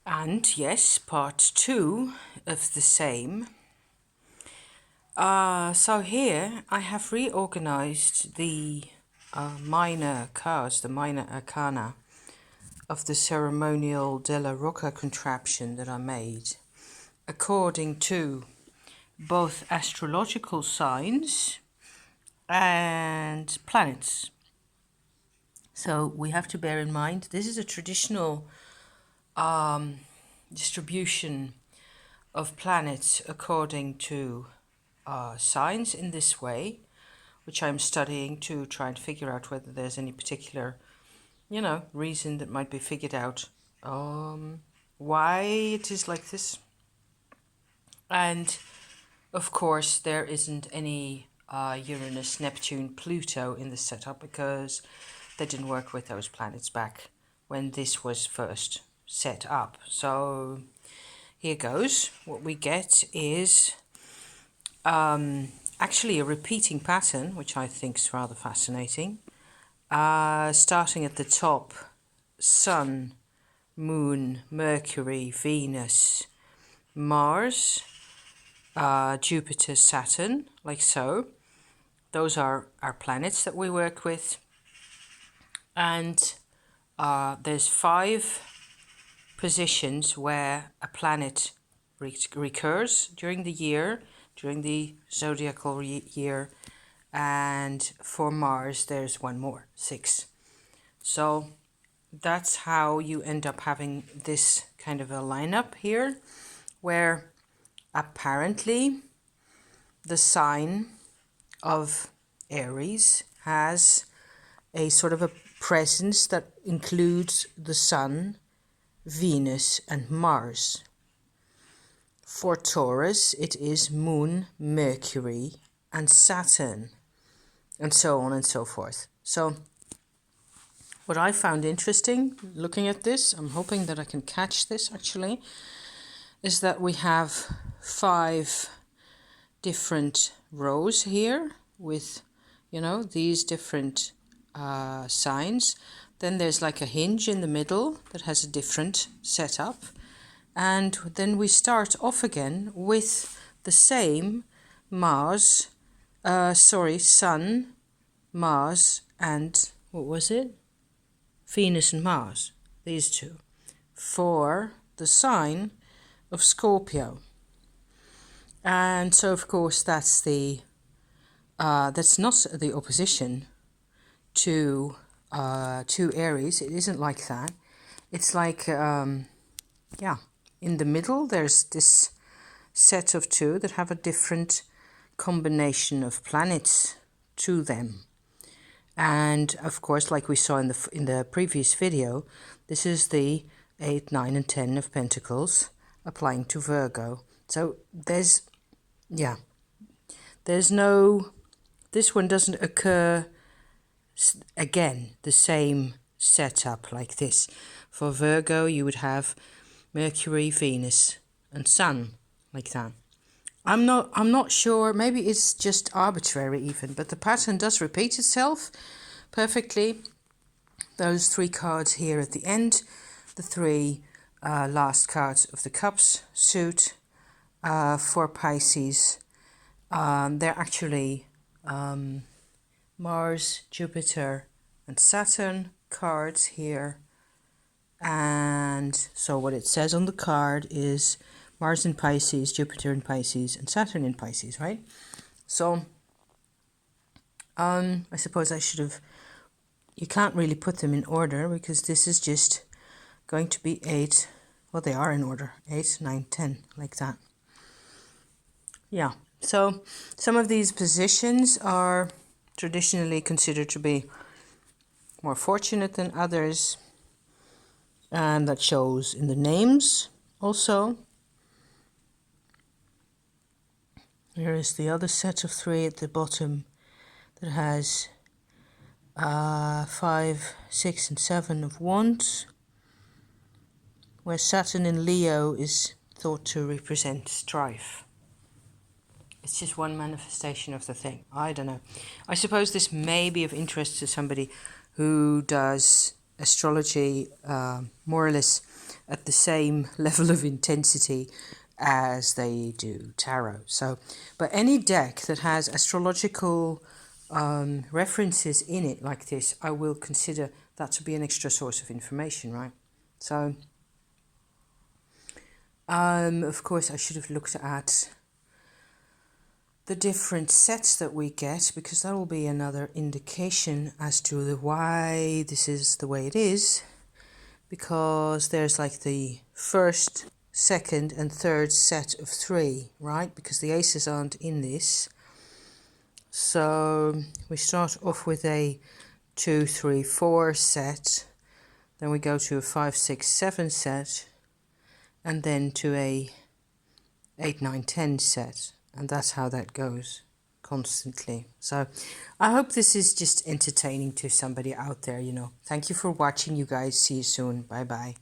And yes, part 2 of the same. So here I have reorganized the minor cards, the minor arcana of the ceremonial Della Rocca contraption that I made, according to both astrological signs and planets. So we have to bear in mind this is a traditional distribution of planets according to signs in this way, which I'm studying to try and figure out whether there's any particular, reason that might be figured out why it is like this. And of course, there isn't any Uranus, Neptune, Pluto in the setup because they didn't work with those planets back when this was first set up. So here goes. What we get is actually a repeating pattern, which I think is rather fascinating. Starting at the top, Sun, Moon, Mercury, Venus, Mars, Jupiter, Saturn, like so. Those are our planets that we work with. And there's 5 positions where a planet recurs during the year, during the zodiacal year. And for Mars, there's one more, 6. So that's how you end up having this kind of a lineup here, where apparently the sign of Aries has a sort of a presence that includes the Sun, Venus, and Mars. For Taurus, it is Moon, Mercury, and Saturn, and so on and so forth. So what I found interesting looking at this, I'm hoping that I can catch this actually, is that we have 5 different rows here with, these different signs. Then there's like a hinge in the middle that has a different setup. And then we start off again with the same Sun, Mars, and what was it? Venus and Mars, these 2, for the sign of Scorpio. And so of course that's not the opposition to Aries. It isn't like that. It's like in the middle there's this set of 2 that have a different combination of planets to them. And of course, like we saw in the previous video, this is the 8, 9, and 10 of Pentacles applying to Virgo. So this one doesn't occur again, the same setup like this. For Virgo, you would have Mercury, Venus, and Sun, like that. I'm not sure, maybe it's just arbitrary even, but the pattern does repeat itself perfectly. Those 3 cards here at the end, the 3 last cards of the Cups suit for Pisces. They're actually Mars, Jupiter, and Saturn cards here. And so what it says on the card is Mars in Pisces, Jupiter in Pisces, and Saturn in Pisces, right? So I suppose I should have, you can't really put them in order because this is just going to be 8, well they are in order, 8, 9, 10, like that. Yeah, so some of these positions are traditionally considered to be more fortunate than others, and that shows in the names also. Here is the other set of 3 at the bottom that has 5, 6, and 7 of Wands, where Saturn in Leo is thought to represent strife. It's just one manifestation of the thing. I don't know. I suppose this may be of interest to somebody who does astrology more or less at the same level of intensity as they do tarot. So, but any deck that has astrological references in it like this, I will consider that to be an extra source of information, right? So, of course, I should have looked at the different sets that we get, because that will be another indication as to why this is the way it is, because there's like the first, second and third set of 3, right? Because the aces aren't in this. So we start off with a 2, 3, 4 set, then we go to a 5, 6, 7 set, and then to a 8, 9, 10 set. And that's how that goes constantly. So I hope this is just entertaining to somebody out there, you know. Thank you for watching, you guys. See you soon. Bye bye.